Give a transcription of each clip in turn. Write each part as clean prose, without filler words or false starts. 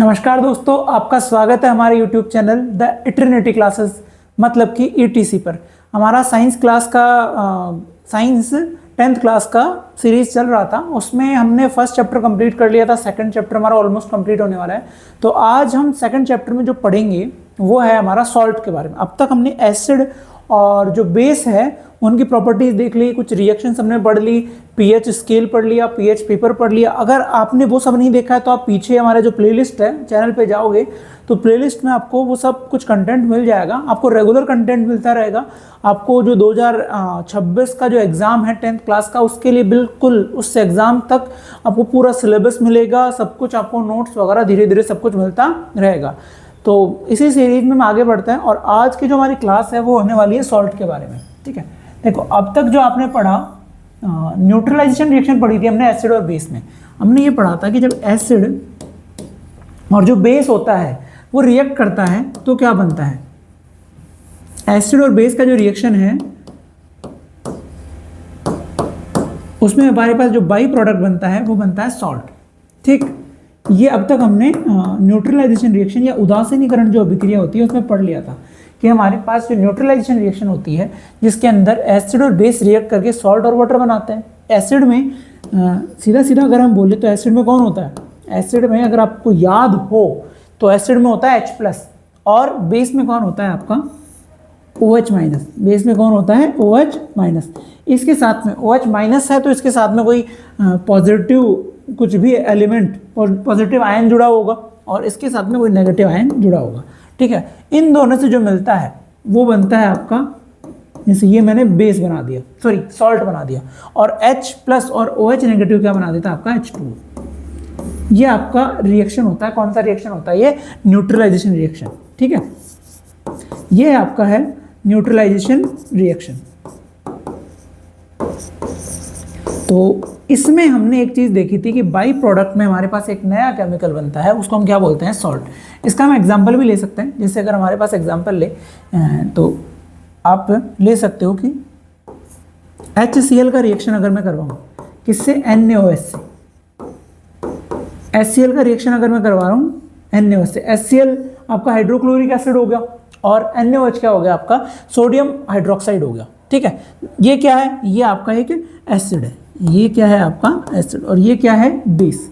नमस्कार दोस्तों, आपका स्वागत है हमारे YouTube channel the eternity classes मतलब कि ETC पर। हमारा साइंस क्लास का साइंस 10th क्लास का सीरीज चल रहा था। उसमें हमने फर्स्ट चैप्टर कंप्लीट कर लिया था, सेकंड चैप्टर हमारा ऑलमोस्ट कंप्लीट होने वाला है। तो आज हम सेकंड चैप्टर में जो पढ़ेंगे वो है हमारा सॉल्ट के बारे में। अब तक हमने एसिड और जो बेस है उनकी प्रॉपर्टीज देख ली, कुछ रिएक्शंस हमने पढ़ ली, पीएच स्केल पढ़ लिया, पीएच पेपर पढ़ लिया। अगर आपने वो सब नहीं देखा है तो आप पीछे हमारे जो प्लेलिस्ट है चैनल पे जाओगे तो प्लेलिस्ट में आपको वो सब कुछ कंटेंट मिल जाएगा। आपको रेगुलर कंटेंट मिलता रहेगा। आपको जो 2026 का जो एग्ज़ाम है 10th क्लास का, उसके लिए बिल्कुल उस एग्ज़ाम तक आपको पूरा सिलेबस मिलेगा, सब कुछ आपको नोट्स वगैरह धीरे धीरे सब कुछ मिलता रहेगा। तो इसी सीरीज में हम आगे बढ़ते हैं और आज की जो हमारी क्लास है वो होने वाली है सॉल्ट के बारे में। ठीक है, देखो अब तक जो आपने पढ़ा न्यूट्रलाइजेशन रिएक्शन पढ़ी थी हमने एसिड और बेस में। हमने ये पढ़ा था कि जब एसिड और जो बेस होता है वो रिएक्ट करता है तो क्या बनता है। एसिड और बेस का जो रिएक्शन है उसमें हमारे पास जो बाई प्रोडक्ट बनता है वो बनता है सॉल्ट। ठीक, ये अब तक हमने न्यूट्रलाइजेशन रिएक्शन या उदासीनीकरण जो अभिक्रिया होती है उसमें पढ़ लिया था कि हमारे पास जो न्यूट्रलाइजेशन रिएक्शन होती है जिसके अंदर एसिड और बेस रिएक्ट करके सॉल्ट और वाटर बनाते हैं। एसिड में सीधा सीधा अगर हम बोले तो एसिड में कौन होता है, एसिड में अगर आपको याद हो तो एसिड में होता है H+ और बेस में कौन होता है आपका OH-। बेस में कौन होता है OH-। इसके साथ में OH- है तो इसके साथ में कोई पॉजिटिव कुछ भी एलिमेंट पॉजिटिव आयन जुड़ा होगा और इसके साथ में कोई नेगेटिव आयन जुड़ा होगा। ठीक है, इन दोनों से जो मिलता है वो बनता है आपका, जैसे ये मैंने बेस बना दिया, सॉरी सॉल्ट बना दिया, और H+ और OH नेगेटिव क्या बना देता है आपका H2। ये आपका रिएक्शन होता है। कौन सा रिएक्शन होता है ये? Neutralisation reaction. ठीक है, ये आपका है न्यूट्रलाइजेशन रिएक्शन। तो इसमें हमने एक चीज़ देखी थी कि बाई प्रोडक्ट में हमारे पास एक नया केमिकल बनता है, उसको हम क्या बोलते हैं? सॉल्ट। इसका हम एग्जांपल भी ले सकते हैं। जैसे अगर हमारे पास एग्जांपल ले तो आप ले सकते हो कि HCl का रिएक्शन अगर मैं करवाऊँ किससे? NaOH से। HCl का रिएक्शन अगर मैं करवा रहा हूँ NaOH से, HCl आपका हाइड्रोक्लोरिक एसिड हो गया और NaOH क्या हो गया आपका? सोडियम हाइड्रोक्साइड हो गया। ठीक है, ये क्या है? ये आपका एक एसिड है, ये क्या है आपका एसिड, और ये क्या है? बेस।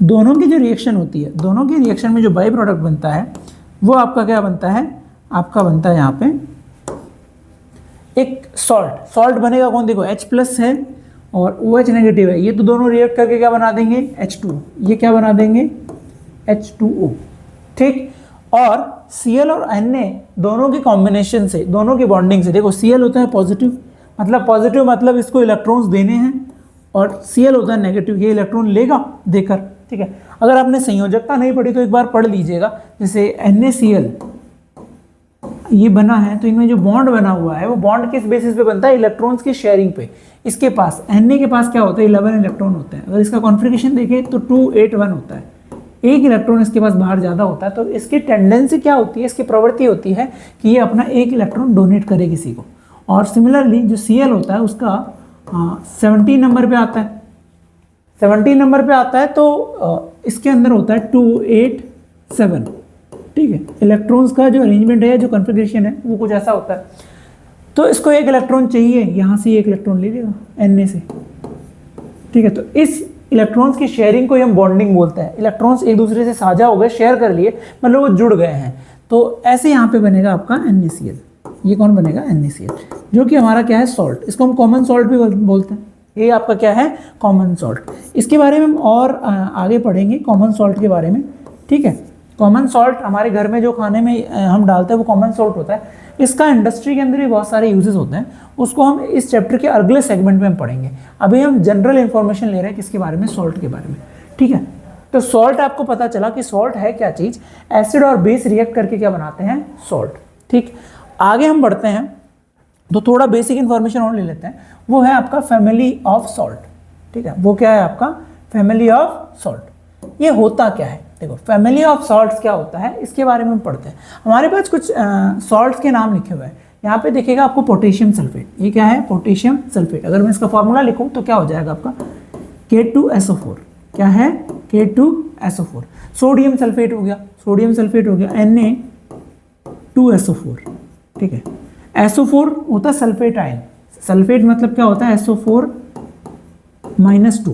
दोनों की जो रिएक्शन होती है, दोनों की रिएक्शन में जो बाई प्रोडक्ट बनता है वो आपका क्या बनता है? आपका बनता है यहाँ पे एक सॉल्ट। सॉल्ट बनेगा कौन? देखो H+ है और OH नेगेटिव है, ये तो दोनों रिएक्ट करके क्या बना देंगे? H2। ये क्या बना देंगे? H2O। ठीक, और Cl और Na दोनों की कॉम्बिनेशन से, दोनों की बॉन्डिंग से, देखो Cl होता है पॉजिटिव, मतलब इसको इलेक्ट्रॉन्स देने हैं, और Cl होता है नेगेटिव, ये इलेक्ट्रॉन लेगा देकर। ठीक है, अगर आपने संयोजकता नहीं पढ़ी तो एक बार पढ़ लीजिएगा। जैसे NaCl ये बना है तो इनमें जो बॉन्ड बना हुआ है वो बॉन्ड किस बेसिस पे बनता है? इलेक्ट्रॉन्स की शेयरिंग पे। इसके पास Na के पास क्या होता है? 11 इलेक्ट्रॉन होता है। अगर इसका कॉन्फ़िगरेशन देखें तो 281 होता है, एक इलेक्ट्रॉन इसके पास बाहर ज़्यादा होता है। तो इसकी टेंडेंसी क्या होती है, इसकी प्रवृत्ति होती है कि ये अपना एक इलेक्ट्रॉन डोनेट करे किसी को। और सिमिलरली जो Cl होता है उसका 17 नंबर पे आता है, 17 नंबर पे आता है तो इसके अंदर होता है 287। ठीक है, इलेक्ट्रॉन्स का जो अरेंजमेंट है, जो कॉन्फ़िगरेशन है वो कुछ ऐसा होता है। तो इसको एक इलेक्ट्रॉन चाहिए, यहाँ से एक इलेक्ट्रॉन ले लेगा Na से। ठीक है, तो इस इलेक्ट्रॉन्स की शेयरिंग को हम बॉन्डिंग बोलते हैं। इलेक्ट्रॉन्स एक दूसरे से साझा हो गए, शेयर कर लिए, मतलब वो जुड़ गए हैं। तो ऐसे यहाँ पे बनेगा आपका NaCl। ये कौन बनेगा? NaCl, जो कि हमारा क्या है? सॉल्ट। इसको हम कॉमन सॉल्ट भी बोलते हैं। ये आपका क्या है? Common salt. इसके बारे में हम और आगे पढ़ेंगे कॉमन सॉल्ट के बारे में। ठीक है, कॉमन सॉल्ट हमारे घर में जो खाने में हम डालते हैं वो कॉमन सॉल्ट होता है। इसका इंडस्ट्री के अंदर भी बहुत सारे यूजेस होते हैं, उसको हम इस चैप्टर के अगले सेगमेंट में हम पढ़ेंगे। अभी हम जनरल इन्फॉर्मेशन ले रहे हैं किसके बारे में? सॉल्ट के बारे में। ठीक है, तो सॉल्ट आपको पता चला कि सॉल्ट है क्या चीज़। एसिड और बेस रिएक्ट करके क्या बनाते हैं? सॉल्ट। ठीक, आगे हम बढ़ते हैं तो थोड़ा बेसिक इन्फॉर्मेशन और ले लेते हैं। वो है आपका फैमिली ऑफ सॉल्ट। ठीक है, वो क्या है आपका? Family of salt. ये होता क्या है? देखो, फैमिली ऑफ सॉल्ट्स क्या होता है इसके बारे में हम पढ़ते हैं। हमारे पास कुछ सॉल्ट्स के नाम लिखे हुए हैं। यहाँ पे देखिएगा आपको पोटेशियम सल्फेट। ये क्या है? Potassium sulphate. अगर मैं इसका फॉर्मूला लिखूँ तो क्या हो जाएगा आपका? K2SO4। क्या है? K2 SO4। सोडियम सल्फेट हो गया, सोडियम सल्फेट हो गया Na2SO4, ठीक है। SO4 होता है सल्फेट आयन, सल्फेट मतलब क्या होता है SO4 -2,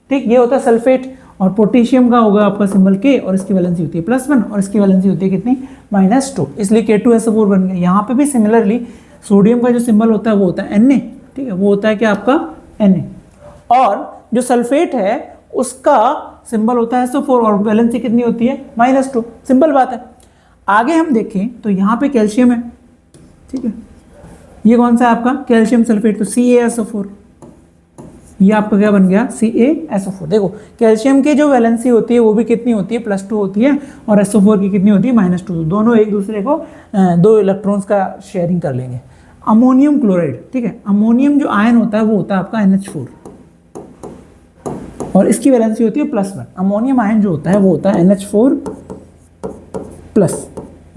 ठीक, ये होता है सल्फेट। और पोटेशियम का होगा आपका सिंबल K और इसकी वैलेंसी होती है +1 और इसकी वैलेंसी होती है कितनी -2, इसलिए K2SO4 बन गया। यहाँ पे भी सिमिलरली सोडियम का जो सिंबल होता है वो होता है Na, ठीक है, वो होता है क्या आपका Na। और जो सल्फेट है उसका सिंबल होता है SO4 और वैलेंसी कितनी होती है -2, सिंपल बात है। आगे हम देखें तो यहाँ पे कैल्शियम है, ठीक है, ये कौन सा है आपका कैल्शियम सल्फेट, तो CaSO4, ये आपका क्या बन गया CaSO4। देखो कैल्शियम की जो वैलेंसी होती है वो भी कितनी होती है +2 होती है और SO4 की कितनी होती है -2, दोनों एक दूसरे को 2 इलेक्ट्रॉन्स का शेयरिंग कर लेंगे। अमोनियम क्लोराइड, ठीक है, अमोनियम जो आयन होता है वो होता है आपका NH4 और इसकी वैलेंसी होती है +1। अमोनियम आयन जो होता है वो होता है NH4+,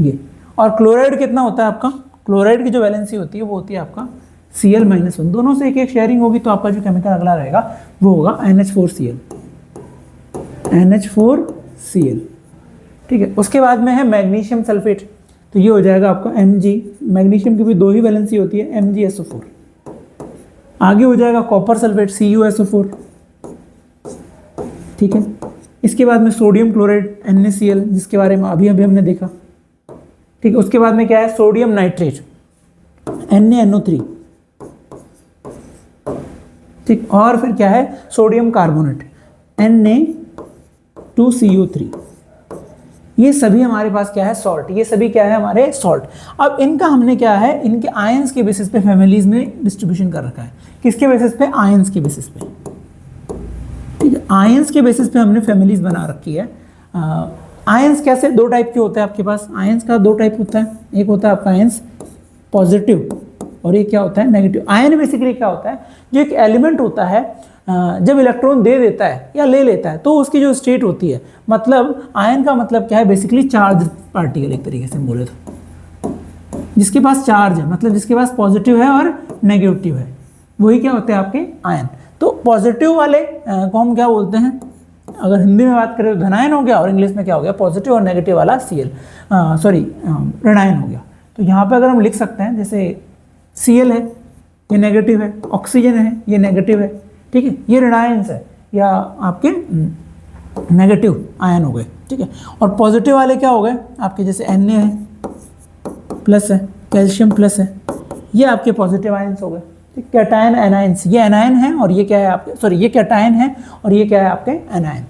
ये। और क्लोराइड कितना होता है आपका, क्लोराइड की जो वैलेंसी होती है वो होती है आपका Cl-1, दोनों से एक एक शेयरिंग होगी तो आपका जो केमिकल अगला रहेगा वो होगा NH4Cl, NH4Cl, ठीक है। उसके बाद में है मैग्नीशियम सल्फेट, तो ये हो जाएगा आपका Mg, मैग्नीशियम की भी 2 ही वैलेंसी होती है MgSO4। आगे हो जाएगा कॉपर सल्फेट CuSO4, ठीक है। इसके बाद में सोडियम क्लोराइड NaCl, जिसके बारे में अभी हमने देखा, ठीक है। उसके बाद में क्या है सोडियम नाइट्रेट NaNO3, ठीक। और फिर क्या है सोडियम कार्बोनेट Na2CO3। ये सभी हमारे पास क्या है सॉल्ट, ये सभी क्या है हमारे सॉल्ट। अब इनका हमने क्या है इनके आयंस के बेसिस पे फैमिलीज में डिस्ट्रीब्यूशन कर रखा है। किसके बेसिस पे, आयंस के बेसिस पे, ठीक है। आयंस के बेसिस पे हमने फैमिलीज बना रखी है। आयंस कैसे, 2 टाइप के होते हैं आपके पास, आयंस का 2 टाइप होता है, एक होता है आपका आयंस पॉजिटिव और ये क्या होता है नेगेटिव। आयन बेसिकली क्या होता है, जो एक एलिमेंट होता है जब इलेक्ट्रॉन दे देता है या ले लेता है तो उसकी जो स्टेट होती है, मतलब आयन का मतलब क्या है बेसिकली चार्ज पार्टिकल, एक तरीके से बोले तो जिसके पास चार्ज है, मतलब जिसके पास पॉजिटिव है और नेगेटिव है, वही क्या होते हैं आपके आयन। तो पॉजिटिव वाले को हम क्या बोलते हैं, अगर हिंदी में बात करें तो धनायन हो गया और इंग्लिश में क्या हो गया पॉजिटिव और नेगेटिव वाला ऋणायन हो गया। तो यहाँ पे अगर हम लिख सकते हैं जैसे Cl है ये नेगेटिव है, ऑक्सीजन है ये नेगेटिव है, ठीक है, ये ऋणायंस है या आपके नेगेटिव आयन हो गए, ठीक है। और पॉजिटिव वाले क्या हो गए आपके, जैसे Na है प्लस है, कैल्शियम प्लस है, ये आपके पॉजिटिव आयंस हो गए, ठीक। कैटायन एनायंस, ये एनायन है और ये क्या है आपके ये कैटायन है और ये क्या है आपके एनायन,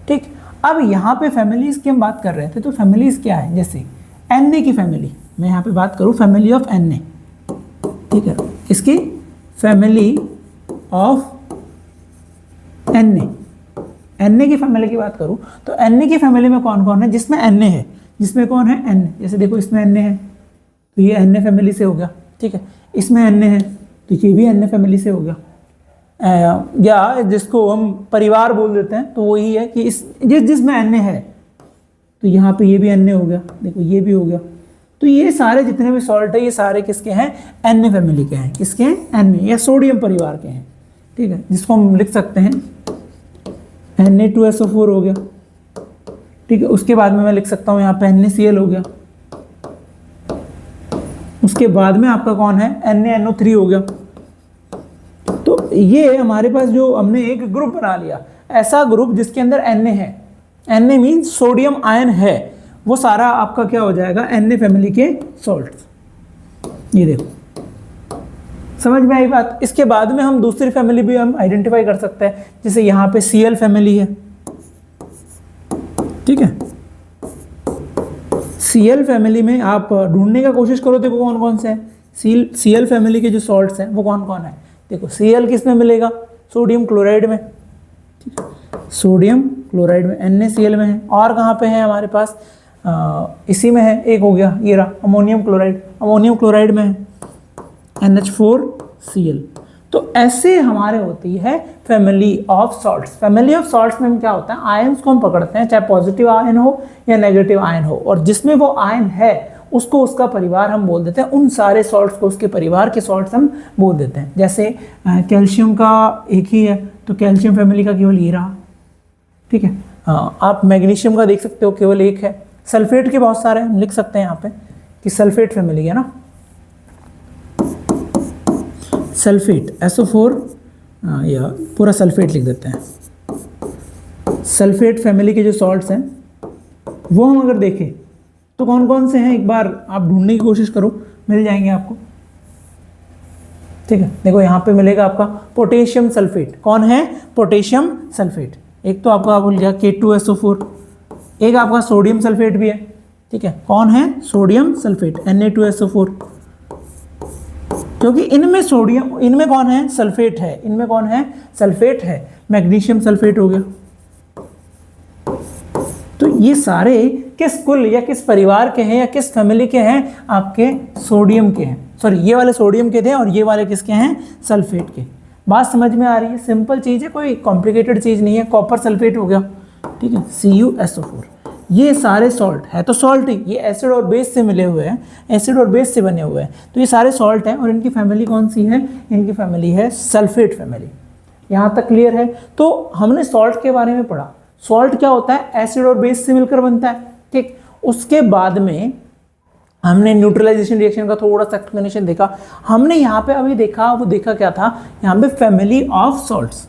ठीक। अब यहाँ पे फैमिलीज की हम बात कर रहे थे, तो फैमिलीज क्या है, जैसे Na की फैमिली, मैं यहाँ पे बात करूँ फैमिली ऑफ Na, ठीक है, इसकी फैमिली ऑफ Na की फैमिली की बात करूँ तो Na की फैमिली में कौन कौन है, जिसमें Na है, जिसमें कौन है Na, जैसे देखो इसमें Na है तो ये Na फैमिली से हो गया, ठीक है। इसमें Na है तो ये भी Na फैमिली से हो गया, या जिसको हम परिवार बोल देते हैं तो वही है कि जिसमें Na है तो यहाँ पे ये भी Na हो गया, देखो ये भी हो गया। तो ये सारे जितने भी सॉल्ट है ये सारे किसके हैं, Na फैमिली के हैं, किसके हैं Na या सोडियम परिवार के हैं, ठीक है, जिसको हम लिख सकते हैं Na2SO4 हो गया, ठीक है। उसके बाद में मैं लिख सकता हूँ यहाँ पे NaCl हो गया, उसके बाद में आपका कौन है NaNO3 हो गया। तो ये हमारे पास जो हमने एक ग्रुप बना लिया, ऐसा ग्रुप जिसके अंदर Na है, Na मीन्स सोडियम आयन है, वो सारा आपका क्या हो जाएगा Na फैमिली के सॉल्ट। ये देखो समझ में आई बात। इसके बाद में हम दूसरी फैमिली भी हम आइडेंटिफाई कर सकते हैं, जैसे यहाँ पे Cl फैमिली है, ठीक है। Cl फैमिली में आप ढूंढने का कोशिश करो, देखो कौन कौन से हैं Cl फैमिली के जो सॉल्ट्स हैं वो कौन कौन है। देखो Cl किस में मिलेगा, सोडियम क्लोराइड में, ठीक है, सोडियम क्लोराइड में, NaCl में है। और कहाँ पे है हमारे पास, इसी में है, एक हो गया ये रहा अमोनियम क्लोराइड, अमोनियम क्लोराइड में है NH4Cl। तो ऐसे हमारे होती है family of salts. Family of salts में क्या होता है, आयंस को हम पकड़ते हैं, चाहे पॉजिटिव आयन हो या नेगेटिव आयन हो, और जिसमें वो आयन है उसको उसका परिवार हम बोल देते हैं, उन सारे सॉल्ट्स को उसके परिवार के सॉल्ट्स हम बोल देते हैं। जैसे कैल्शियम का एक ही है तो कैल्शियम फैमिली का केवल ये रहा, ठीक है। आप मैग्नीशियम का देख सकते हो केवल एक है। सल्फेट के बहुत सारे हम लिख सकते हैं यहाँ पे कि सल्फेट फैमिली है ना, सल्फेट SO4 या पूरा सल्फेट लिख देते हैं। सल्फेट फैमिली के जो सॉल्ट्स हैं वो हम अगर देखें तो कौन कौन से हैं, एक बार आप ढूंढने की कोशिश करो, मिल जाएंगे आपको। ठीक है, देखो यहाँ पे मिलेगा आपका पोटेशियम सल्फेट। कौन है? Potassium sulphate. एक तो आपका बोल गया K2SO4, एक आपका सोडियम सल्फेट भी है। ठीक है, कौन है? सोडियम सल्फेट Na2SO4, क्योंकि इनमें सोडियम, इनमें कौन है? सल्फेट है। इनमें कौन है? सल्फेट है। मैग्नीशियम सल्फेट हो गया। तो ये सारे किस कुल या किस परिवार के हैं या किस फैमिली के हैं? आपके सोडियम के हैं। सॉरी, ये वाले सोडियम के थे और ये वाले किसके हैं? सल्फेट के। बात समझ में आ रही है? सिंपल चीज़ है, कोई कॉम्प्लिकेटेड चीज़ नहीं है। कॉपर सल्फेट हो गया, ठीक है, CuSO4। ये सारे सॉल्ट है, तो सॉल्ट ही ये एसिड और बेस से मिले हुए हैं, एसिड और बेस से बने हुए हैं, तो ये सारे सॉल्ट हैं। और इनकी फैमिली कौन सी है? इनकी फैमिली है सल्फेट फैमिली। यहाँ तक क्लियर है? तो हमने सॉल्ट के बारे में पढ़ा। सॉल्ट क्या होता है? एसिड और बेस से मिलकर बनता है। ठीक, उसके बाद में हमने न्यूट्रलाइजेशन रिएक्शन का थोड़ा सा एक्सप्लेनेशन देखा। हमने यहाँ पे अभी देखा, वो देखा क्या था? यहाँ पे फैमिली ऑफ सॉल्ट्स।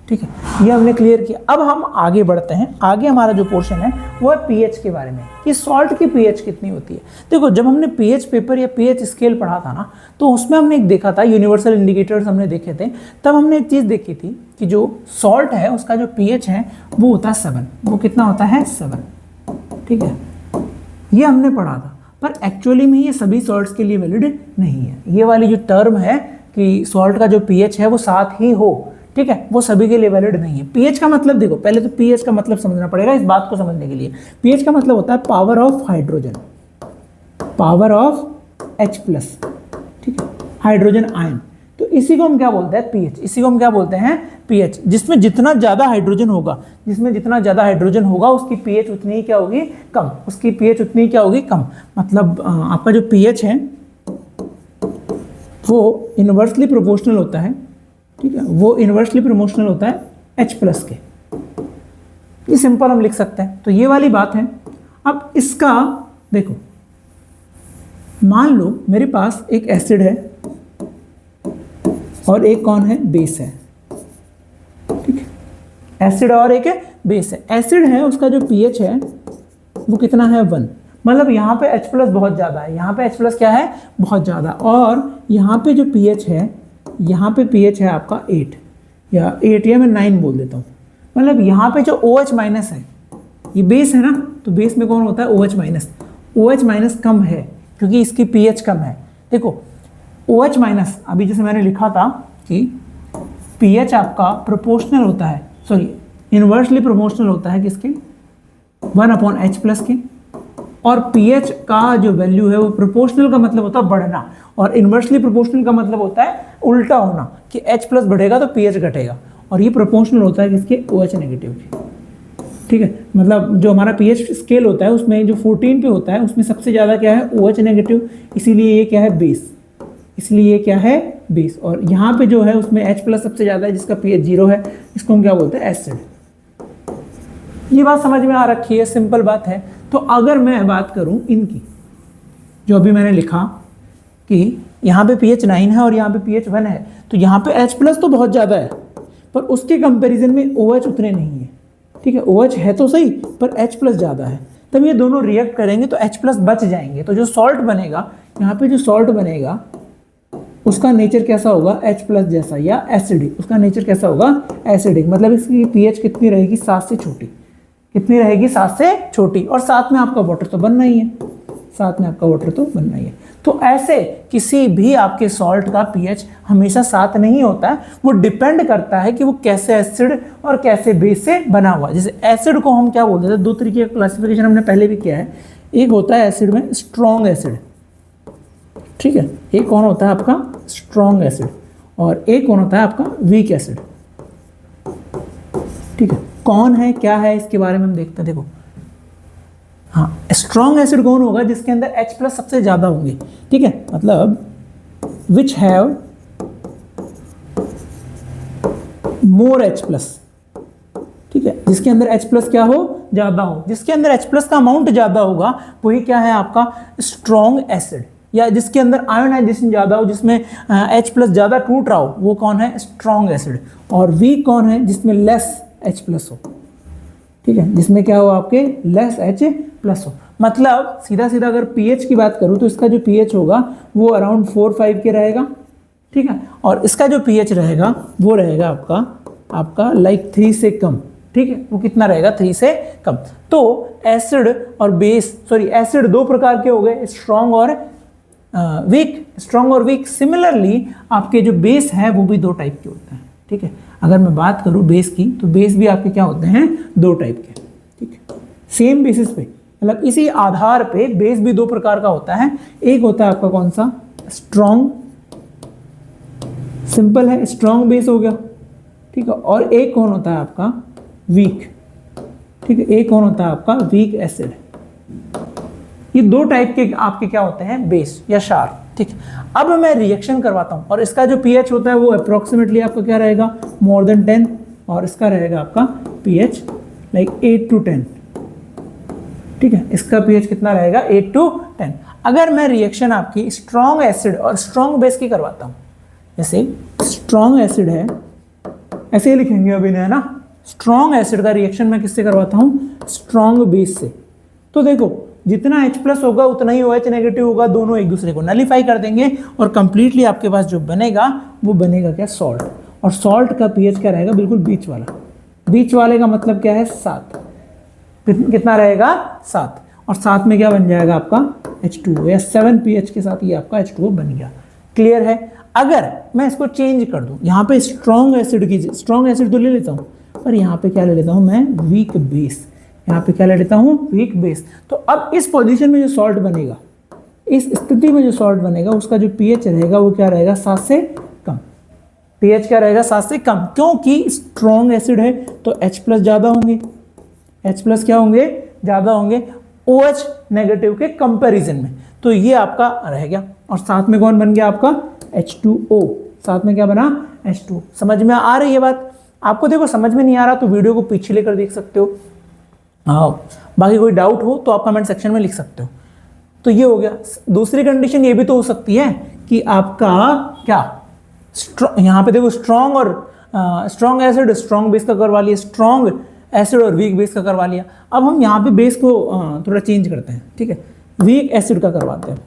ठीक है, ये हमने क्लियर किया। अब हम आगे बढ़ते हैं। आगे हमारा जो पोर्शन है वो है पीएच के बारे में, कि सॉल्ट की पीएच कितनी होती है। देखो, जब हमने पीएच पेपर या पीएच स्केल पढ़ा था ना, तो उसमें हमने एक देखा था, यूनिवर्सल इंडिकेटर्स हमने देखे थे। तब हमने एक चीज़ देखी थी कि जो सॉल्ट है उसका जो पीएच है वो होता है 7। वो कितना होता है? 7। ठीक है, ये हमने पढ़ा था, पर एक्चुअली में ये सभी सॉल्ट्स के लिए वैलिड नहीं है। ये वाली जो टर्म है कि सॉल्ट का जो पीएच है वो 7 ही हो, ठीक है, वो सभी के लिए वैलिड नहीं है। पीएच का मतलब देखो, पहले तो पीएच का मतलब समझना पड़ेगा इस बात को समझने के लिए। पीएच का मतलब होता है power of hydrogen, power of H+, ठीक है, हाइड्रोजन आयन। तो इसी को हम क्या बोलते हैं? पीएच। इसी को हम क्या बोलते हैं? पीएच। जिसमें जितना ज़्यादा हाइड्रोजन होगा, जिसमें जितना ज़्यादा हाइड्रोजन होगा उसकी पीएच उतनी ही क्या होगी? कम। उसकी पीएच उतनी ही क्या होगी? कम। मतलब आपका जो पीएच है वो इन्वर्सली प्रोपोर्शनल होता है, ठीक है, वो इन्वर्सली प्रोपोर्शनल होता है H+ के। ये सिंपल हम लिख सकते हैं। तो ये वाली बात है। अब इसका देखो, मान लो मेरे पास एक एसिड है और एक कौन है? बेस है। ठीक है, एसिड और एक है बेस है। एसिड है, उसका जो पीएच है वो कितना है? 1। मतलब यहाँ पे H+ बहुत ज़्यादा है, यहाँ पे H+ क्या है? बहुत ज़्यादा। और यहाँ पे जो पीएच है, यहाँ पे पीएच है आपका 8 या 8 या मैं 9 बोल देता हूँ। मतलब यहाँ पे जो OH- है, ये बेस है ना, तो बेस में कौन होता है? OH-। OH- कम है क्योंकि इसकी पीएच कम है। देखो, OH-, अभी जैसे मैंने लिखा था कि पीएच आपका प्रोपोर्शनल होता है, सॉरी इन्वर्सली प्रोपोर्शनल होता है किसके? 1/H+ के। और पीएच का जो वैल्यू है वो प्रोपोर्शनल का मतलब होता है बढ़ना, और इन्वर्सली प्रोपोर्शनल का मतलब होता है उल्टा होना, कि H+ बढ़ेगा तो पीएच घटेगा। और ये प्रोपोर्शनल होता है किसके? OH- के। ठीक है, मतलब जो हमारा पीएच स्केल होता है उसमें जो 14 पे होता है उसमें सबसे ज़्यादा क्या है? OH-, इसीलिए ये क्या है? बेस। इसलिए ये क्या है? बेस। और यहाँ पे जो है उसमें H+ सबसे ज़्यादा है जिसका पीएच 0 है, इसको हम क्या बोलते हैं? एसिड। ये बात समझ में आ रखी है? सिंपल बात है। तो अगर मैं बात करूं इनकी, जो अभी मैंने लिखा कि यहाँ पे pH 9 है और यहाँ पे pH 1 है, तो यहाँ पे H+ तो बहुत ज़्यादा है, पर उसके कंपैरिजन में OH उतने नहीं है। ठीक है, OH है तो सही, पर H+ ज़्यादा है। तब ये दोनों रिएक्ट करेंगे तो H+ बच जाएंगे। तो जो सॉल्ट बनेगा, यहाँ पे जो सॉल्ट बनेगा उसका नेचर कैसा होगा? H+ जैसा या एसिडिक। उसका नेचर कैसा होगा? एसिडिक। मतलब इसकी pH कितनी रहेगी? 7 से छोटी। कितनी रहेगी? 7 से छोटी। और साथ में आपका वाटर तो बनना ही है, साथ में आपका वाटर तो बनना ही है। तो ऐसे किसी भी आपके सॉल्ट का pH हमेशा 7 नहीं होता है, वो डिपेंड करता है कि वो कैसे एसिड और कैसे बेस से बना हुआ है। जैसे एसिड को हम क्या बोलते हैं? 2 तरीके का क्लासिफिकेशन हमने पहले भी किया है। एक होता है एसिड में स्ट्रॉन्ग एसिड, ठीक है, एक कौन होता है आपका? स्ट्रॉन्ग एसिड, और एक कौन होता है आपका? Weak acid. ठीक है, कौन है क्या है इसके बारे में हम देखते हैं। देखो, हाँ, स्ट्रॉन्ग एसिड कौन होगा? जिसके अंदर H+ सबसे ज़्यादा होंगे। ठीक है, मतलब विच हैव मोर H+, ठीक है, जिसके अंदर H प्लस क्या हो, ज़्यादा हो। जिसके अंदर H प्लस का अमाउंट ज़्यादा होगा वही क्या है आपका स्ट्रॉन्ग एसिड, या जिसके अंदर आयोनाइजेशन ज़्यादा हो, जिसमें H प्लस ज़्यादा टूट रहा हो, वो कौन है, स्ट्रॉन्ग एसिड। और वीक कौन है, जिसमें लेस H प्लस हो, ठीक है, जिसमें क्या हो आपके लेस H प्लस हो। मतलब सीधा सीधा अगर pH की बात करूँ तो इसका जो pH होगा वो अराउंड 4-5 के रहेगा, ठीक है, और इसका जो pH रहेगा वो रहेगा आपका लाइक 3 से कम, ठीक है, वो कितना रहेगा, 3 से कम। तो एसिड और बेस, सॉरी एसिड दो प्रकार के हो गए, स्ट्रॉन्ग और वीक, स्ट्रॉन्ग और वीक। सिमिलरली आपके जो बेस है वो भी दो टाइप के होते हैं, ठीक है। अगर मैं बात करूँ बेस की तो बेस भी आपके क्या होते हैं, दो टाइप के, ठीक है। सेम बेसिस पे, मतलब इसी आधार पे बेस भी दो प्रकार का होता है। एक होता है आपका कौन सा, स्ट्रॉन्ग, सिंपल है, स्ट्रॉन्ग बेस हो गया, ठीक है, और एक कौन होता है आपका वीक, ठीक है, एक कौन होता है आपका वीक एसिड। ये दो टाइप के आपके क्या होते हैं, बेस या क्षार, ठीक है। अब मैं रिएक्शन करवाता हूं और इसका जो pH होता है वो अप्रोक्सीमेटली आपका क्या रहेगा, मोर देन 10, और इसका रहेगा आपका pH लाइक 8 to 10, ठीक है। इसका pH कितना रहेगा, 8 to 10। अगर मैं रिएक्शन आपकी स्ट्रॉन्ग एसिड और स्ट्रॉन्ग बेस की करवाता हूं, जैसे स्ट्रॉन्ग एसिड है, ऐसे ही लिखेंगे अभी, है ना, स्ट्रॉन्ग एसिड का रिएक्शन मैं किससे करवाता हूं, स्ट्रॉन्ग बेस से। तो देखो जितना H प्लस होगा उतना ही OH नेगेटिव होगा, दोनों एक दूसरे को नलीफाई कर देंगे और कंप्लीटली आपके पास जो बनेगा वो बनेगा क्या, सॉल्ट। और सॉल्ट का pH क्या रहेगा, बिल्कुल बीच वाला। बीच वाले का मतलब क्या है, 7। कितना रहेगा, 7, और साथ में क्या बन जाएगा आपका H2O, या 7 pH के साथ ये आपका H2O बन गया। क्लियर है। अगर मैं इसको चेंज कर दूं, यहाँ पे स्ट्रॉन्ग एसिड की, स्ट्रॉन्ग एसिड तो ले लेता हूँ, पर यहाँ पे क्या ले लेता हूँ मैं, वीक बेस। यहाँ पे क्या ले लेता हूँ, वीक बेस। तो अब इस पोजीशन में जो सॉल्ट बनेगा, इस स्थिति में जो सॉल्ट बनेगा उसका जो pH रहेगा वो क्या रहेगा, 7 से कम। pH क्या रहेगा, 7 से कम, क्योंकि स्ट्रॉन्ग एसिड है तो H प्लस ज़्यादा होंगे, H प्लस क्या होंगे, ज़्यादा होंगे OH नेगेटिव के कंपैरिजन में। तो ये आपका रह गया, और साथ में कौन बन गया आपका H2O, साथ में क्या बना, H2O। समझ में आ रही है बात आपको? देखो समझ में नहीं आ रहा तो वीडियो को पीछे लेकर देख सकते हो, हाँ, बाकी कोई डाउट हो तो आप कमेंट सेक्शन में लिख सकते हो। तो ये हो गया। दूसरी कंडीशन ये भी तो हो सकती है कि आपका क्या, यहाँ पे देखो स्ट्रॉन्ग और स्ट्रॉन्ग एसिड स्ट्रॉन्ग बेस का करवा लिया, स्ट्रॉन्ग एसिड और वीक बेस का करवा लिया। अब हम यहाँ पे बेस को थोड़ा चेंज करते हैं, ठीक है, वीक एसिड का करवाते हैं।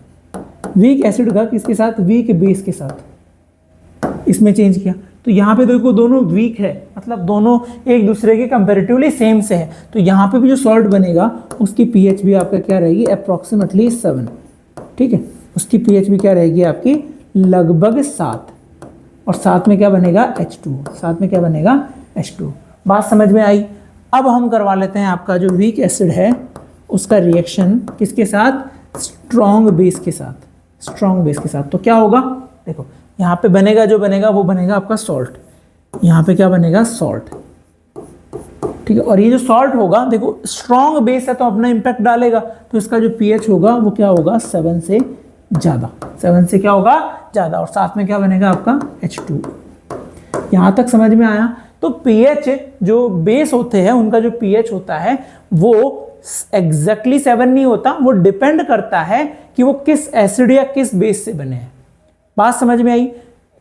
वीक एसिड का किसके साथ, वीक बेस के साथ, इसमें चेंज किया। तो यहाँ पे देखो दोनों वीक है, मतलब दोनों एक दूसरे के कंपैरेटिवली सेम से है। तो यहाँ पे भी जो सॉल्ट बनेगा उसकी pH भी आपका क्या रहेगी, अप्रॉक्सीमेटली 7, ठीक है। उसकी pH भी क्या रहेगी आपकी, लगभग 7, और साथ में क्या बनेगा, H2O, साथ में क्या बनेगा, H2O। बात समझ में आई? अब हम करवा लेते हैं आपका जो वीक एसिड है उसका रिएक्शन किसके साथ, स्ट्रॉन्ग बेस के साथ, स्ट्रॉन्ग बेस के साथ। तो क्या होगा, देखो यहाँ पे बनेगा, जो बनेगा वो बनेगा आपका सॉल्ट। यहाँ पे क्या बनेगा, सॉल्ट, ठीक है। और ये जो सॉल्ट होगा, देखो स्ट्रॉन्ग बेस है तो अपना इंपैक्ट डालेगा, तो इसका जो pH होगा वो क्या होगा, 7 से ज़्यादा, 7 से क्या होगा, ज़्यादा, और साथ में क्या बनेगा आपका H2O। यहाँ तक समझ में आया? तो pH जो बेस होते हैं उनका जो pH होता है वो एग्जैक्टली 7 नहीं होता, वो डिपेंड करता है कि वो किस एसिड या किस बेस से बने हैं। बात समझ में आई?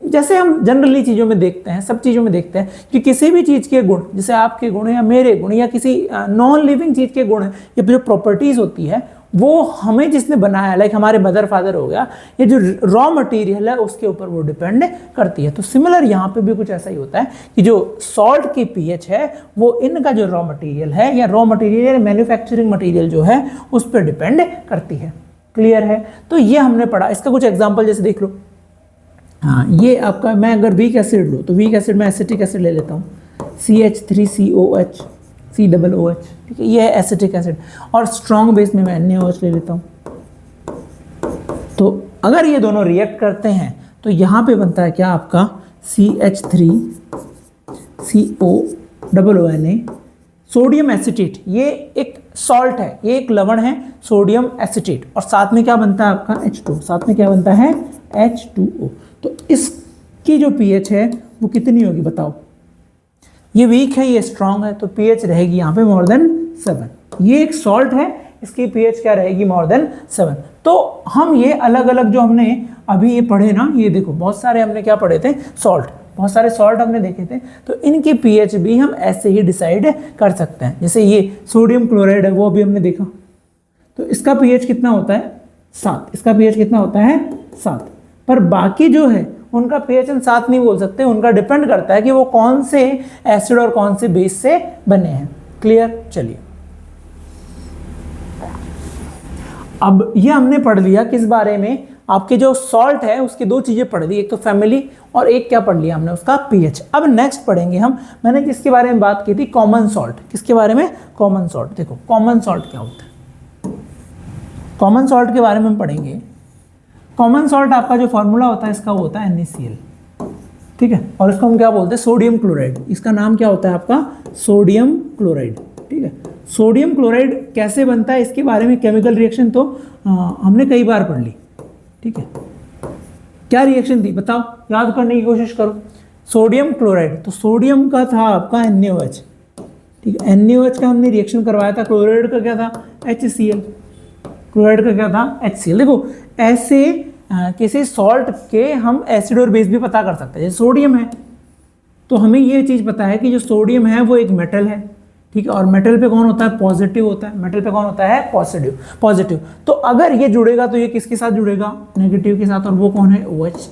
जैसे हम जनरली चीज़ों में देखते हैं, सब चीज़ों में देखते हैं कि किसी भी चीज़ के गुण, जैसे आपके गुण या मेरे गुण या किसी नॉन लिविंग चीज़ के गुण या जो प्रॉपर्टीज़ होती है वो हमें जिसने बनाया, लाइक हमारे मदर फादर हो गया, ये जो रॉ मटेरियल है उसके ऊपर वो डिपेंड करती है। तो सिमिलर यहाँ पे भी कुछ ऐसा ही होता है कि जो सॉल्ट की pH है वो इनका जो रॉ मटेरियल है या रॉ मटेरियल या मैन्युफैक्चरिंग मटेरियल जो है उस पर डिपेंड करती है। क्लियर है? तो ये हमने पढ़ा। इसका कुछ एग्जाम्पल जैसे देख लो, हाँ, ये आपका, मैं अगर वीक एसिड लूँ तो वीक एसिड में एसिटिक एसिड ले लेता हूँ, CH3COH, COOH, ठीक है, ये है एसिटिक एसिड। और स्ट्रॉन्ग बेस में मैं NaOH ले लेता हूँ। तो अगर ये दोनों रिएक्ट करते हैं तो यहाँ पे बनता है क्या आपका, CH3COONA, सोडियम एसिटेट। ये एक सॉल्ट है, ये एक लवण है, सोडियम एसिटेट, और साथ में क्या बनता है आपका H2O, साथ में क्या बनता है H2O। तो इसकी जो pH है वो कितनी होगी बताओ, ये वीक है, ये स्ट्रांग है, तो pH रहेगी यहाँ पे मोर देन 7। ये एक सॉल्ट है, इसकी pH क्या रहेगी, मोर देन 7। तो हम ये अलग अलग जो हमने अभी ये पढ़े ना, ये देखो बहुत सारे हमने क्या पढ़े थे, सॉल्ट, बहुत सारे सॉल्ट हमने देखे थे, तो इनकी pH भी हम ऐसे ही डिसाइड कर सकते हैं। जैसे ये सोडियम क्लोराइड है, वो अभी हमने देखा, तो इसका pH कितना होता है, 7। इसका pH कितना होता है, 7। पर बाकी जो है उनका pH हम 7 नहीं बोल सकते, उनका डिपेंड करता है कि वो कौन से एसिड और कौन से बेस से बने हैं। क्लियर? चलिए, अब ये हमने पढ़ लिया किस बारे में, आपके जो सॉल्ट है उसकी दो चीजें पढ़ ली, एक तो फैमिली और एक क्या पढ़ लिया हमने, उसका pH। अब नेक्स्ट पढ़ेंगे हम, मैंने किसके बारे में बात की थी, कॉमन सॉल्ट। किसके बारे में, कॉमन सॉल्ट। देखो कॉमन सॉल्ट क्या होता है, कॉमन सॉल्ट के बारे में हम पढ़ेंगे। कॉमन सॉल्ट आपका जो फॉर्मूला होता है इसका वो होता है NaCl, ठीक है, और इसको हम क्या बोलते हैं, सोडियम क्लोराइड। इसका नाम क्या होता है आपका, सोडियम क्लोराइड, ठीक है। सोडियम क्लोराइड कैसे बनता है इसके बारे में केमिकल रिएक्शन तो हमने कई बार पढ़ ली, ठीक है। क्या रिएक्शन थी बताओ, याद करने की कोशिश करो। सोडियम क्लोराइड, तो सोडियम का था आपका NaOH, ठीक है, NaOH का हमने रिएक्शन करवाया था, क्लोराइड का क्या था, HCl, क्लोराइड का क्या था, HCl। देखो ऐसे किसी सॉल्ट के हम एसिड और बेस भी पता कर सकते हैं। जैसे सोडियम है तो हमें ये चीज़ पता है कि जो सोडियम है वो एक मेटल है, ठीक है, और मेटल पे कौन होता है, पॉजिटिव होता है। मेटल पे कौन होता है, पॉजिटिव। तो अगर ये जुड़ेगा तो ये किसके साथ जुड़ेगा, नेगेटिव के साथ, और वो कौन है, OH,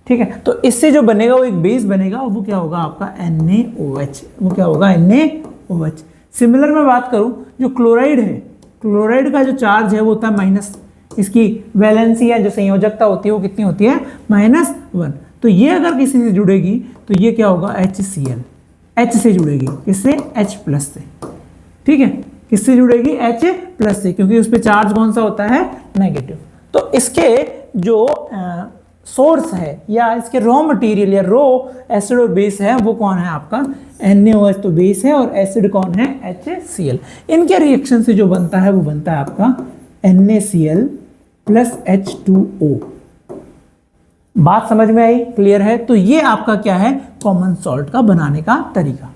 ठीक है। तो इससे जो बनेगा वो एक बेस बनेगा, और वो क्या होगा आपका NaOH, वो क्या होगा, NaOH। सिमिलर मैं बात करूं, जो क्लोराइड है, क्लोराइड का जो चार्ज है वो होता है माइनस, इसकी वैलेंसी या जो संयोजकता होती है वो कितनी होती है, -1। तो ये अगर किसी से जुड़ेगी तो ये क्या होगा, HCl, H से जुड़ेगी, किससे, H+ से, ठीक है, किससे जुड़ेगी, H+ से, क्योंकि उस पर चार्ज कौन सा होता है, नेगेटिव। तो इसके जो सोर्स है या इसके रॉ मटेरियल या रॉ एसिड और बेस है वो कौन है आपका, NaOH तो बेस है, और एसिड कौन है, HCl। इनके रिएक्शन से जो बनता है वो बनता है आपका NaCl + H2O। बात समझ में आई, क्लियर है? तो ये आपका क्या है, कॉमन सॉल्ट का बनाने का तरीका।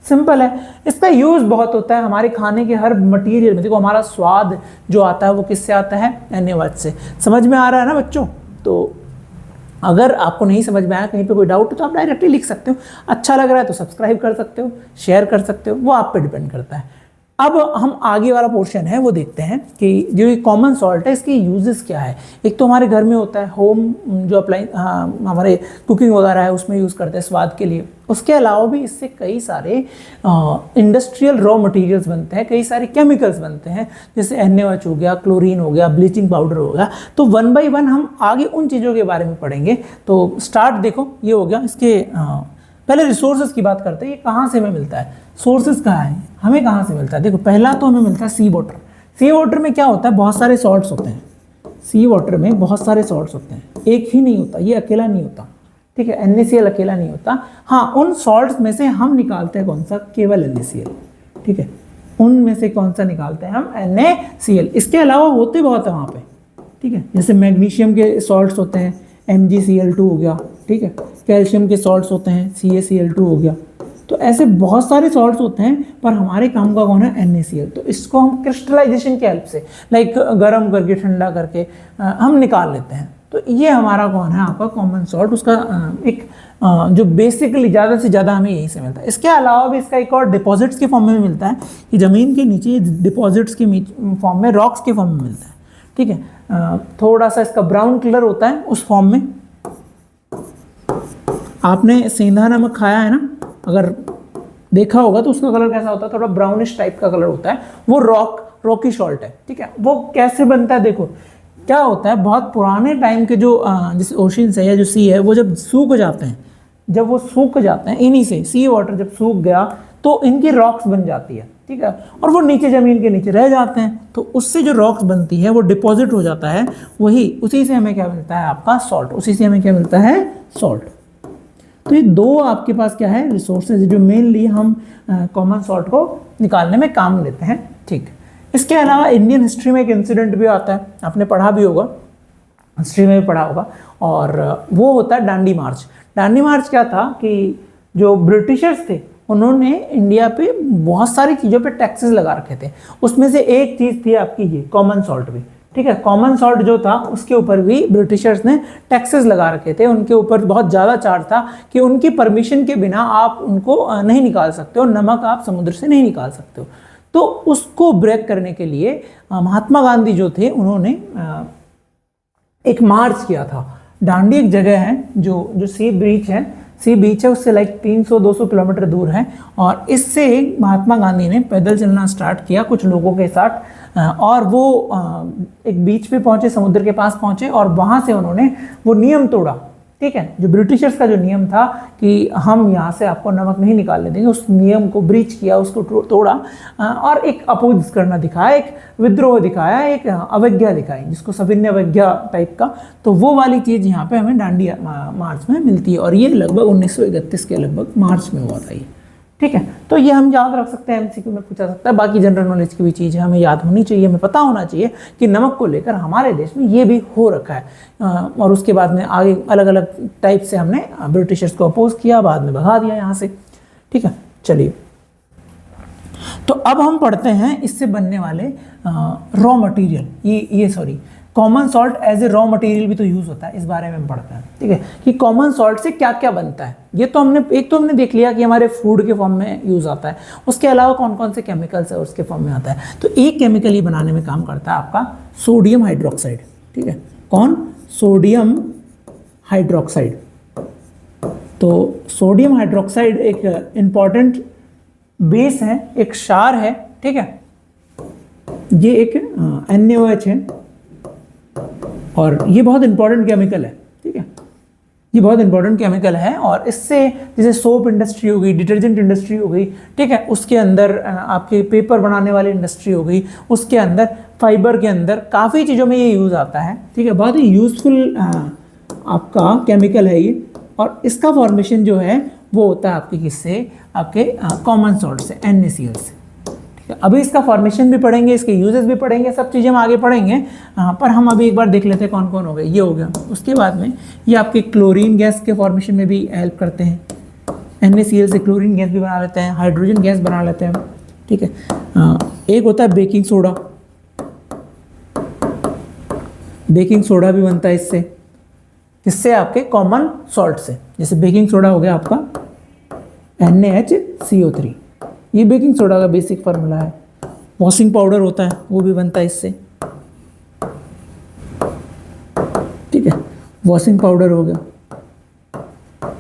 सिंपल है, इसका यूज बहुत होता है हमारे खाने के हर मटेरियल में। देखो हमारा स्वाद जो आता है वो किससे आता है, NaOH से। समझ में आ रहा है ना बच्चों? तो अगर आपको नहीं समझ में आया, कहीं पे कोई डाउट है, तो आप डायरेक्टली लिख सकते हो। अच्छा लग रहा है तो सब्सक्राइब कर सकते हो, शेयर कर सकते हो, वो आप पे डिपेंड करता है। अब हम आगे वाला पोर्शन है वो देखते हैं कि जो ये कॉमन सॉल्ट है इसके यूजेस क्या है। एक तो हमारे घर में होता है, होम जो हमारे कुकिंग वगैरह है उसमें यूज़ करते हैं स्वाद के लिए। उसके अलावा भी इससे कई सारे इंडस्ट्रियल रॉ मटेरियल्स बनते हैं, कई सारे केमिकल्स बनते हैं, जैसे NaOH हो गया, क्लोरीन हो गया, ब्लीचिंग पाउडर हो गया। तो 1 बाय 1 हम आगे उन चीज़ों के बारे में पढ़ेंगे। तो स्टार्ट देखो, ये हो गया। इसके पहले रिसोर्सेज की बात करते हैं, ये कहाँ से हमें मिलता है, सोर्सेज कहाँ है, हमें कहाँ से मिलता है। देखो पहला तो हमें मिलता है सी वाटर। सी वाटर में क्या होता है, बहुत सारे सॉल्ट्स होते हैं। सी वाटर में बहुत सारे सॉल्ट्स होते हैं, एक ही नहीं होता, ये अकेला नहीं होता, ठीक है। NaCl अकेला नहीं होता। हाँ, उन सॉल्ट्स में से हम निकालते हैं कौन सा, केवल NaCl, ठीक है। उनमें से कौन सा निकालते हैं हम, NaCl। इसके अलावा होते बहुत है वहाँ पे, ठीक है। जैसे मैग्नीशियम के सॉल्ट्स होते हैं, MgCl2 हो गया, ठीक है। कैल्शियम के सॉल्ट्स होते हैं, CaCl2 हो गया। तो ऐसे बहुत सारे सॉल्ट्स होते हैं, पर हमारे काम का कौन है, NaCl। तो इसको हम क्रिस्टलाइजेशन की हेल्प से, लाइक गर्म करके, ठंडा करके हम निकाल लेते हैं। तो ये हमारा कौन है, आपका कॉमन सॉल्ट। उसका एक जो बेसिकली ज़्यादा से ज़्यादा हमें यहीं से मिलता है। इसके अलावा भी इसका एक और डिपॉजिट्स के फॉर्म में मिलता है, कि ज़मीन के नीचे डिपॉजिट्स के फॉर्म में, रॉक्स के फॉर्म में मिलता है, ठीक है। थोड़ा सा इसका ब्राउन कलर होता है उस फॉर्म में। आपने सेंधा नमक खाया है ना, अगर देखा होगा तो उसका कलर कैसा होता है, थोड़ा ब्राउनिश टाइप का कलर होता है। वो रॉकी सॉल्ट है, ठीक है। वो कैसे बनता है, देखो क्या होता है, बहुत पुराने टाइम के जो जैसे ओशियंस है या जो सी है, वो जब सूख जाते हैं, जब वो सूख जाते हैं, इन्हीं से सी वाटर जब सूख गया तो इनकी रॉक्स बन जाती है, ठीक है। और वो नीचे ज़मीन के नीचे रह जाते हैं, तो उससे जो रॉक्स बनती है वो डिपॉजिट हो जाता है, वही उसी से हमें क्या मिलता है, आपका सॉल्ट। उसी से हमें क्या मिलता है, सॉल्ट। तो ये दो आपके पास क्या है, रिसोर्सेज जो मेनली हम कॉमन सॉल्ट को निकालने में काम लेते हैं, ठीक। इसके अलावा इंडियन हिस्ट्री में एक इंसिडेंट भी आता है, आपने पढ़ा भी होगा, हिस्ट्री में भी पढ़ा होगा, और वो होता है डांडी मार्च। डांडी मार्च क्या था कि जो ब्रिटिशर्स थे उन्होंने इंडिया पे बहुत सारी चीज़ों पे टैक्सेस लगा रखे थे। उसमें से एक चीज़ थी आपकी ये कॉमन सॉल्ट भी, ठीक है। कॉमन सॉल्ट जो था उसके ऊपर भी ब्रिटिशर्स ने टैक्सेस लगा रखे थे, उनके ऊपर बहुत ज़्यादा चार्ज था कि उनकी परमिशन के बिना आप उनको नहीं निकाल सकते हो, नमक आप समुद्र से नहीं निकाल सकते हो। तो उसको ब्रेक करने के लिए महात्मा गांधी जो थे उन्होंने एक मार्च किया था। डांडी एक जगह है जो सी बीच है उससे लाइक 300-200 किलोमीटर दूर है, और इससे महात्मा गांधी ने पैदल चलना स्टार्ट किया कुछ लोगों के साथ, और वो एक बीच पे पहुंचे, समुद्र के पास पहुंचे, और वहां से उन्होंने वो नियम तोड़ा, ठीक है। जो ब्रिटिशर्स का जो नियम था कि हम यहाँ से आपको नमक नहीं निकालने देंगे, उस नियम को ब्रीच किया, उसको तोड़ा, और एक अपोज करना दिखाया, एक विद्रोह दिखाया, एक अवज्ञा दिखाई, जिसको सविनय अवज्ञा टाइप का। तो वो वाली चीज़ यहाँ पे हमें डांडी मार्च में मिलती है, और ये लगभग 1931 के लगभग मार्च में हुआ था ये, ठीक है। तो ये हम याद रख सकते हैं, एमसीक्यू में पूछा सकता है। बाकी जनरल नॉलेज की भी चीज़ है, हमें याद होनी चाहिए, हमें पता होना चाहिए कि नमक को लेकर हमारे देश में ये भी हो रखा है, और उसके बाद में आगे अलग अलग टाइप से हमने ब्रिटिशर्स को अपोज किया, बाद में भगा दिया यहाँ से, ठीक है। चलिए, तो अब हम पढ़ते हैं इससे बनने वाले रॉ मटेरियल, ये common salt as a raw material भी तो यूज़ होता है, इस बारे में हम पढ़ते हैं, ठीक है, कि कॉमन सॉल्ट से क्या क्या बनता है। ये तो हमने देख लिया कि हमारे फूड के फॉर्म में यूज़ आता है, उसके अलावा कौन कौन से केमिकल्स है उसके फॉर्म में आता है। तो एक केमिकल ये बनाने में काम करता है आपका सोडियम हाइड्रोक्साइड, ठीक है। कौन? Sodium hydroxide. तो सोडियम हाइड्रोक्साइड एक इम्पॉर्टेंट बेस है, एक क्षार है, ठीक है। ये एक NaOH है, और ये बहुत इंपॉर्टेंट केमिकल है, ठीक है। ये बहुत इंपॉर्टेंट केमिकल है, और इससे जैसे सोप इंडस्ट्री हो गई, डिटर्जेंट इंडस्ट्री हो गई, ठीक है, उसके अंदर आपके पेपर बनाने वाली इंडस्ट्री हो गई, उसके अंदर फाइबर के अंदर काफ़ी चीज़ों में ये यूज़ आता है, ठीक है। बहुत ही यूज़फुल आपका केमिकल है ये, और इसका फॉर्मेशन जो है वो होता है आपके किससे? आपके कॉमन सॉल्ट से, NaCl से। अभी इसका फॉर्मेशन भी पढ़ेंगे, इसके यूजेस भी पढ़ेंगे, सब चीज़ें हम आगे पढ़ेंगे, पर हम अभी एक बार देख लेते हैं कौन कौन हो गए। ये हो गया, उसके बाद में ये आपके क्लोरीन गैस के फॉर्मेशन में भी हेल्प करते हैं। NaCl से क्लोरीन गैस भी बना लेते हैं, हाइड्रोजन गैस बना लेते हैं, ठीक है। एक होता है बेकिंग सोडा, बेकिंग सोडा भी बनता है इससे, किससे? आपके कॉमन सॉल्ट से। जैसे बेकिंग सोडा हो गया आपका NaHCO3, ये बेकिंग सोडा का बेसिक फार्मूला है। वॉशिंग पाउडर होता है, वो भी बनता है इससे, ठीक है। वॉशिंग पाउडर हो गया,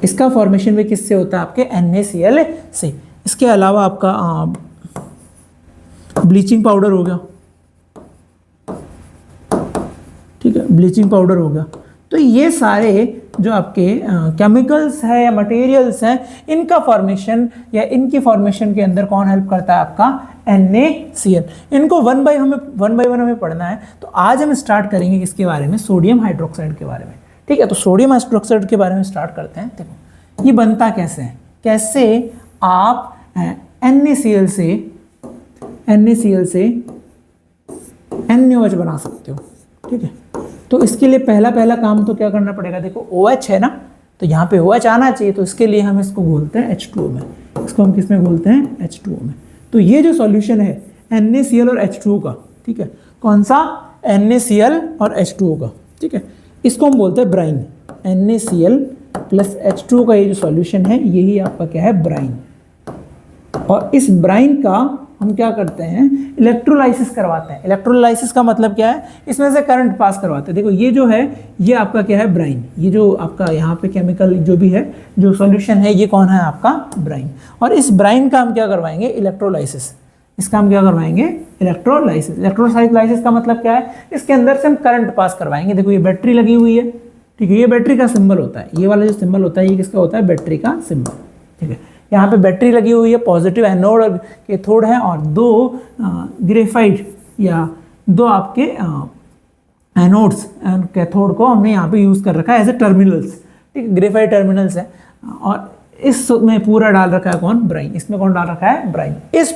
इसका फॉर्मेशन भी किससे होता है? आपके NaCl से। इसके अलावा आपका ब्लीचिंग पाउडर हो गया, ठीक है, ब्लीचिंग पाउडर हो गया। तो ये सारे जो आपके केमिकल्स हैं या मटेरियल्स हैं, इनका फॉर्मेशन या इनकी फॉर्मेशन के अंदर कौन हेल्प करता है? आपका NaCl। इनको वन बाय वन हमें पढ़ना है। तो आज हम स्टार्ट करेंगे किसके बारे में? सोडियम हाइड्रोक्साइड के बारे में, ठीक है। तो सोडियम हाइड्रोक्साइड के बारे में स्टार्ट करते हैं। देखो ये बनता कैसे है, कैसे आप NaCl से NaOH बना सकते हो, ठीक है। तो इसके लिए पहला काम तो क्या करना पड़ेगा? देखो OH है ना, तो यहाँ पे OH आना चाहिए, तो इसके लिए हम इसको घोलते हैं H2O में। इसको हम किस में घोलते हैं? H2O में। तो ये जो सॉल्यूशन है NaCl और H2O का, ठीक है, कौन सा? NaCl और H2O का, ठीक है, इसको हम बोलते हैं ब्राइन। NaCl प्लस H2O का ये जो सॉल्यूशन है, यही आपका क्या है? ब्राइन। और इस ब्राइन का हम क्या करते हैं? इलेक्ट्रोलाइसिस करवाते हैं। इलेक्ट्रोलाइसिस का मतलब क्या है? इसमें से करंट पास करवाते हैं। देखो ये जो है, ये आपका क्या है? ब्राइन। ये जो आपका यहाँ पे केमिकल जो भी है, जो सॉल्यूशन है, ये कौन है? आपका ब्राइन। और इस ब्राइन का हम क्या करवाएंगे? इलेक्ट्रोलाइसिस। इसका हम क्या करवाएंगे? इलेक्ट्रोलाइसिस। इलेक्ट्रोलाइसिस का मतलब क्या है? इसके अंदर से हम करंट पास करवाएंगे। देखो ये बैटरी लगी हुई है, ठीक है, ये बैटरी का सिंबल होता है, ये वाला जो सिंबल होता है, ये किसका होता है? बैटरी का सिंबल, ठीक है। यहाँ पे बैटरी लगी हुई है, पॉजिटिव एनोड और कैथोड है, और दो ग्रेफाइट या दो आपके एनोड्स कैथोड को हमने यहाँ पे यूज़ कर रखा है एज ए टर्मिनल्स, ठीक है, ग्रेफाइट टर्मिनल्स है। और इसमें पूरा डाल रखा है कौन? ब्राइन। इसमें कौन डाल रखा है? ब्राइन। इस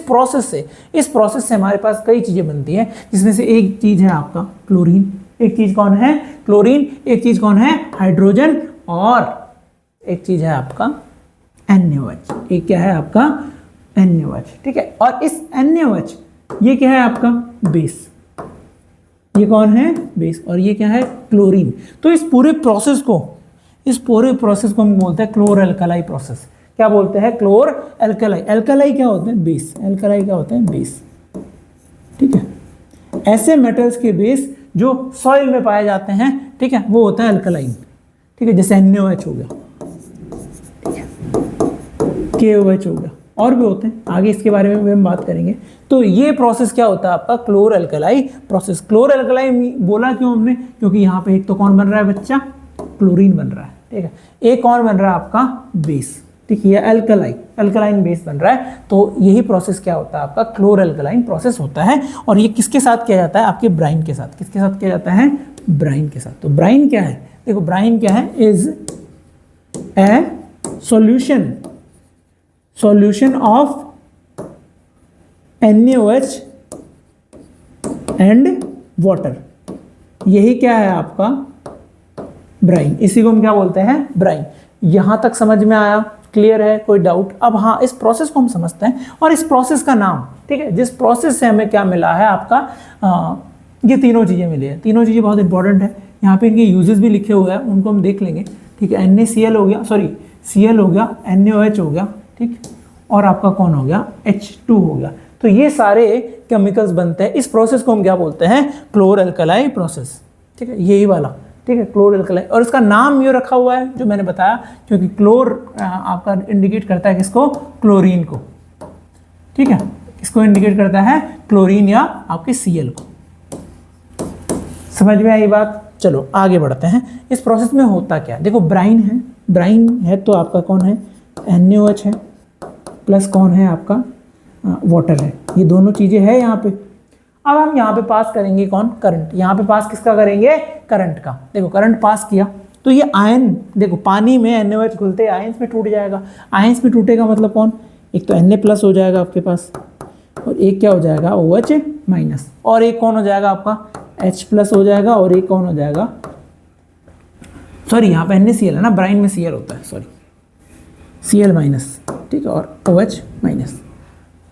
प्रोसेस से हमारे पास कई चीज़ें बनती हैं, जिसमें से एक चीज़ है आपका क्लोरीन। एक चीज़ कौन है? क्लोरीन। एक चीज़ कौन है? हाइड्रोजन। और एक चीज़ है आपका NaOH, एक क्या है आपका NaOH, ठीक है। और इस NaOH ये क्या है आपका बेस, ये कौन है बेस, और ये क्या है क्लोरीन। तो इस पूरे प्रोसेस को हम बोलते हैं क्लोर एल्कलाई प्रोसेस। क्या बोलते हैं? क्लोर एल्कलाई। एल्कलाई क्या होते हैं? बेस। एल्कलाई क्या होते हैं? बेस, ठीक है। ऐसे मेटल्स के बेस जो सॉइल में पाए जाते हैं, ठीक है, वो होता है अल्कलाइन, ठीक है। जैसे NaOH हो गया, ठीक है, KOH हो गया, और भी होते हैं, आगे इसके बारे में भी हम बात करेंगे। तो ये प्रोसेस क्या होता है आपका? क्लोर एल्कलाई प्रोसेस। क्लोर एल्कलाई बोला क्यों हमने? क्योंकि यहाँ पे एक तो कौन बन रहा है बच्चा? क्लोरीन बन रहा है, ठीक है। एक कौन बन रहा है आपका? बेस, ठीक है, अल्कलाइन बेस बन रहा है। तो यही प्रोसेस क्या होता है आपका? क्लोर एल्कलाइन प्रोसेस होता है। और ये किसके साथ किया जाता है? आपके ब्राइन के साथ। किसके साथ किया जाता है? ब्राइन के साथ। तो ब्राइन क्या है? देखो ब्राइन क्या है? Is a solution of NaOH and water. यही क्या है आपका? ब्राइन। इसी को हम क्या बोलते हैं? ब्राइन। यहां तक समझ में आया? क्लियर है? कोई डाउट? अब हाँ, इस प्रोसेस को हम समझते हैं और इस प्रोसेस का नाम, ठीक है, जिस प्रोसेस से हमें क्या मिला है आपका, ये तीनों चीजें मिली है। तीनों चीजें बहुत इंपॉर्टेंट है। यहाँ पे इनके यूजेस भी लिखे हुए हैं, उनको हम देख लेंगे, ठीक है। NaCl हो गया, सॉरी Cl हो गया, NaOH हो गया, ठीक, और आपका कौन हो गया? H2 हो गया। तो ये सारे केमिकल्स बनते हैं। इस प्रोसेस को हम क्या बोलते हैं? क्लोर एल्कलाई प्रोसेस, ठीक है, यही वाला, ठीक है, क्लोर एल्कलाई। और इसका नाम ये रखा हुआ है जो मैंने बताया, क्योंकि क्लोर आपका इंडिकेट करता है किसको? क्लोरीन को, ठीक है। इसको इंडिकेट करता है क्लोरीन या आपके Cl को। समझ में आई बात? चलो आगे बढ़ते हैं। इस प्रोसेस में होता क्या है? देखो ब्राइन है तो आपका कौन है? NaOH है, प्लस कौन है आपका? वाटर है। ये दोनों चीजें हैं यहाँ पे। अब हम यहाँ पे पास करेंगे कौन? करंट। यहाँ पे पास किसका करेंगे? करंट का। देखो करंट पास किया तो ये आयन, देखो पानी में NaOH घुलते आयंस में टूट जाएगा। आयंस में टूटेगा मतलब कौन? एक तो Na+ हो जाएगा आपके पास, और एक क्या हो जाएगा? OH-, और एक कौन हो जाएगा आपका? H+ हो जाएगा, और एक कौन हो जाएगा? सॉरी, यहाँ पे NaCl है ना, ब्राइन में Cl होता है, सॉरी, Cl-, ठीक है, और OH-,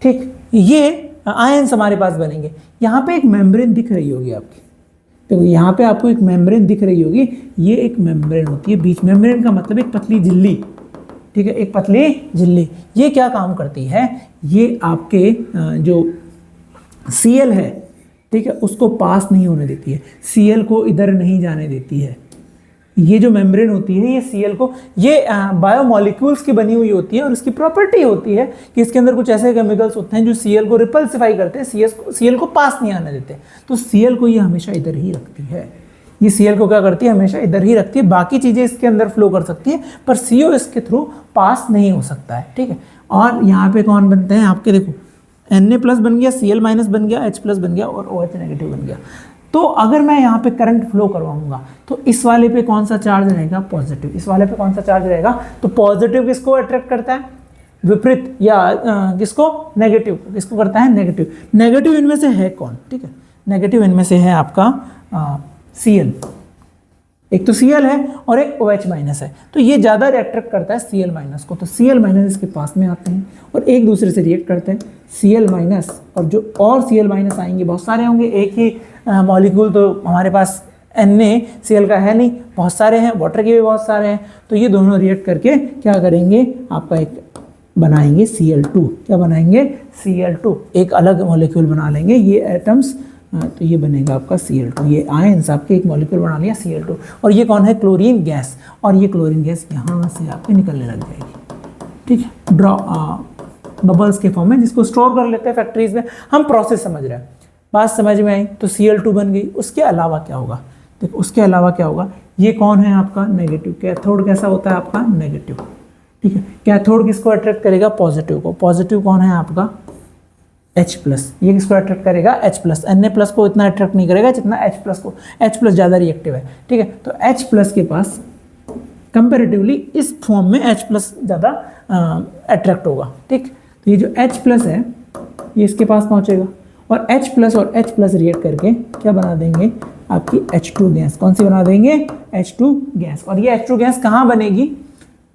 ठीक। ये आयंस हमारे पास बनेंगे। यहाँ पे एक मेम्ब्रेन दिख रही होगी आपकी, देखो यहाँ पे आपको एक मेम्ब्रेन दिख रही होगी। ये एक मेम्ब्रेन होती है बीच। मेम्ब्रेन का मतलब एक पतली झिल्ली, ठीक है, एक पतली झिल्ली। ये क्या काम करती है? ये आपके जो Cl है, ठीक है, उसको पास नहीं होने देती है, Cl को इधर नहीं जाने देती है। ये जो मेम्ब्रेन होती है ये Cl को, ये बायोमोलिक्यूल्स की बनी हुई होती है, और इसकी प्रॉपर्टी होती है कि इसके अंदर कुछ ऐसे केमिकल्स होते हैं जो Cl को रिपल्सिफाई करते हैं, Cl को पास नहीं आने देते। तो Cl को ये हमेशा इधर ही रखती है। ये Cl को क्या करती है? हमेशा इधर ही रखती है। बाकी चीजें इसके अंदर फ्लो कर सकती है, पर CO इसके थ्रू पास नहीं हो सकता है, ठीक है। और यहाँ पे कौन बनते हैं आपके? देखो Na+ बन गया, Cl- बन गया, H+ बन गया, और OH- बन गया। तो अगर मैं यहाँ पे करंट फ्लो करवाऊंगा तो इस वाले पे कौन सा चार्ज रहेगा? पॉजिटिव। इस वाले पे कौन सा चार्ज रहेगा? तो पॉजिटिव किसको अट्रैक्ट करता है? विपरीत, या किसको? नेगेटिव। किसको करता है? नेगेटिव। नेगेटिव इनमें से है कौन? ठीक है, नेगेटिव इनमें से है आपका Cl। एक तो Cl है और एक OH- है। तो ये ज़्यादा अट्रैक्ट करता है Cl- को। तो Cl- इसके पास में आते हैं और एक दूसरे से रिएक्ट करते हैं। Cl- और जो और Cl- आएंगे, बहुत सारे होंगे, एक ही मॉलिक्यूल तो हमारे पास NaCl का है नहीं, बहुत सारे हैं, वाटर के भी बहुत सारे हैं। तो ये दोनों रिएक्ट करके क्या करेंगे? आपका एक बनाएंगे Cl2। क्या बनाएंगे? Cl2। एक अलग मॉलिक्यूल बना लेंगे ये एटम्स, तो ये बनेगा आपका Cl2। ये आयंस आपके एक मॉलिक्यूल बना लिया Cl2। और ये कौन है? Chlorine gas. और ये क्लोरीन गैस यहाँ से आपके निकलने लग जाएगी, ठीक है, बबल्स के फॉर्म में, जिसको स्टोर कर लेते हैं फैक्ट्रीज में। हम प्रोसेस समझ रहे हैं, बात समझ में आई? तो Cl2 बन गई। उसके अलावा क्या होगा? देखो उसके अलावा क्या होगा? ये कौन है आपका? नेगेटिव। कैथोड कैसा होता है आपका? नेगेटिव, ठीक है। कैथोड किसको अट्रैक्ट करेगा? पॉजिटिव को। पॉजिटिव कौन है आपका? H+। ये किसको अट्रैक्ट करेगा? H+। Na+ को इतना अट्रैक्ट नहीं करेगा जितना H+ को। H+ ज़्यादा रिएक्टिव है, ठीक है। तो H+ के पास कंपेरेटिवली इस फॉर्म में H+ ज़्यादा अट्रैक्ट होगा, ठीक। तो ये जो H+ है ये इसके पास पहुँचेगा, और H+ और H+ रिएक्ट करके क्या बना देंगे? आपकी H2 गैस। कौन सी बना देंगे? H2 gas. और ये H2 गैस कहाँ बनेगी?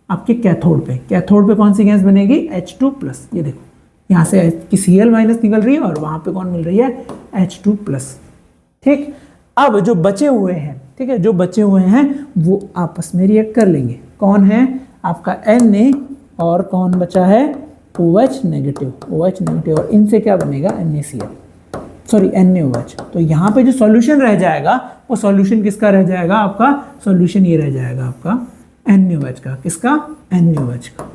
आपके कैथोड पे कौन सी गैस बनेगी, H2+। ये देखो यहाँ से की Cl- निकल रही है और वहाँ पे कौन मिल रही है, H2+। ठीक, अब जो बचे हुए हैं, ठीक है, जो बचे हुए हैं वो आपस में रिएक्ट कर लेंगे। कौन है आपका Na और कौन बचा है OH नेगेटिव, और इनसे क्या बनेगा NaCl, सॉरी NaOH। तो यहाँ पे जो सॉल्यूशन रह जाएगा वो सॉल्यूशन किसका रह जाएगा, आपका सॉल्यूशन ये रह जाएगा आपका NaOH का। किसका, NaOH का।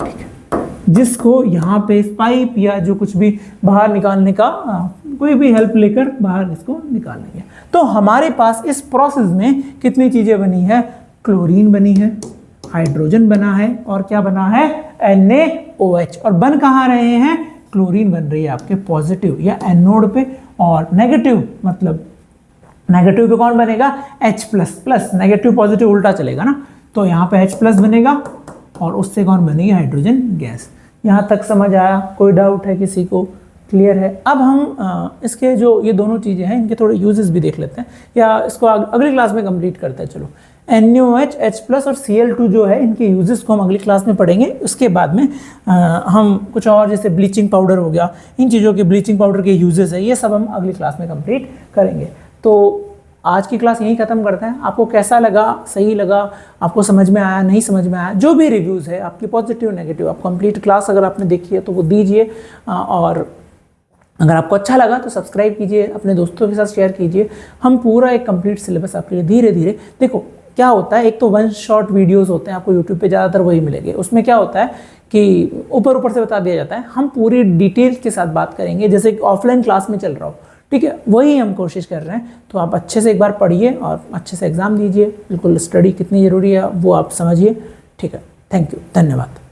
ठीक है, जिसको यहाँ पे इस पाइप या जो कुछ भी बाहर निकालने का कोई भी हेल्प लेकर बाहर इसको निकाल लेंगे। तो हमारे पास इस प्रोसेस में कितनी चीजें बनी है, क्लोरीन बनी है, हाइड्रोजन बना है और क्या बना है, NaOH। और बन कहाँ रहे हैं, क्लोरीन बन रही है आपके पॉजिटिव या एनोड पे, और नेगेटिव मतलब नेगेटिव पे कौन बनेगा, H+, नेगेटिव पॉजिटिव उल्टा चलेगा ना, तो यहाँ पे H+ बनेगा और उससे कौन बनेगी, हाइड्रोजन गैस। यहाँ तक समझ आया, कोई डाउट है किसी को, क्लियर है। अब हम इसके जो ये दोनों चीज़ें हैं इनके थोड़े यूजेस भी देख लेते हैं, या इसको अगली क्लास में कंप्लीट करते हैं। चलो, NaOH, H+ और Cl2 जो है इनके यूजेस को हम अगली क्लास में पढ़ेंगे। उसके बाद में हम कुछ और जैसे ब्लीचिंग पाउडर हो गया, इन चीज़ों के ब्लीचिंग पाउडर के यूजेस है, ये सब हम अगली क्लास में कंप्लीट करेंगे। तो आज की क्लास यहीं ख़त्म करते हैं। आपको कैसा लगा, सही लगा, आपको समझ में आया, नहीं समझ में आया, जो भी रिव्यूज़ है आपकी पॉजिटिव नेगेटिव, आप कंप्लीट क्लास अगर आपने देखी है तो वो दीजिए, और अगर आपको अच्छा लगा तो सब्सक्राइब कीजिए, अपने दोस्तों के साथ शेयर कीजिए। हम पूरा एक कंप्लीट सिलेबस आपके लिए धीरे धीरे, देखो क्या होता है, एक तो 1 शॉट वीडियोस होते हैं, आपको यूट्यूब पे ज़्यादातर वही मिलेंगे। उसमें क्या होता है कि ऊपर से बता दिया जाता है, हम पूरी डिटेल के साथ बात करेंगे जैसे ऑफलाइन क्लास में चल रहा हो, ठीक है, वही हम कोशिश कर रहे हैं। तो आप अच्छे से एक बार पढ़िए और अच्छे से एग्ज़ाम दीजिए, बिल्कुल स्टडी कितनी ज़रूरी है वो आप समझिए, ठीक है। थैंक यू, धन्यवाद।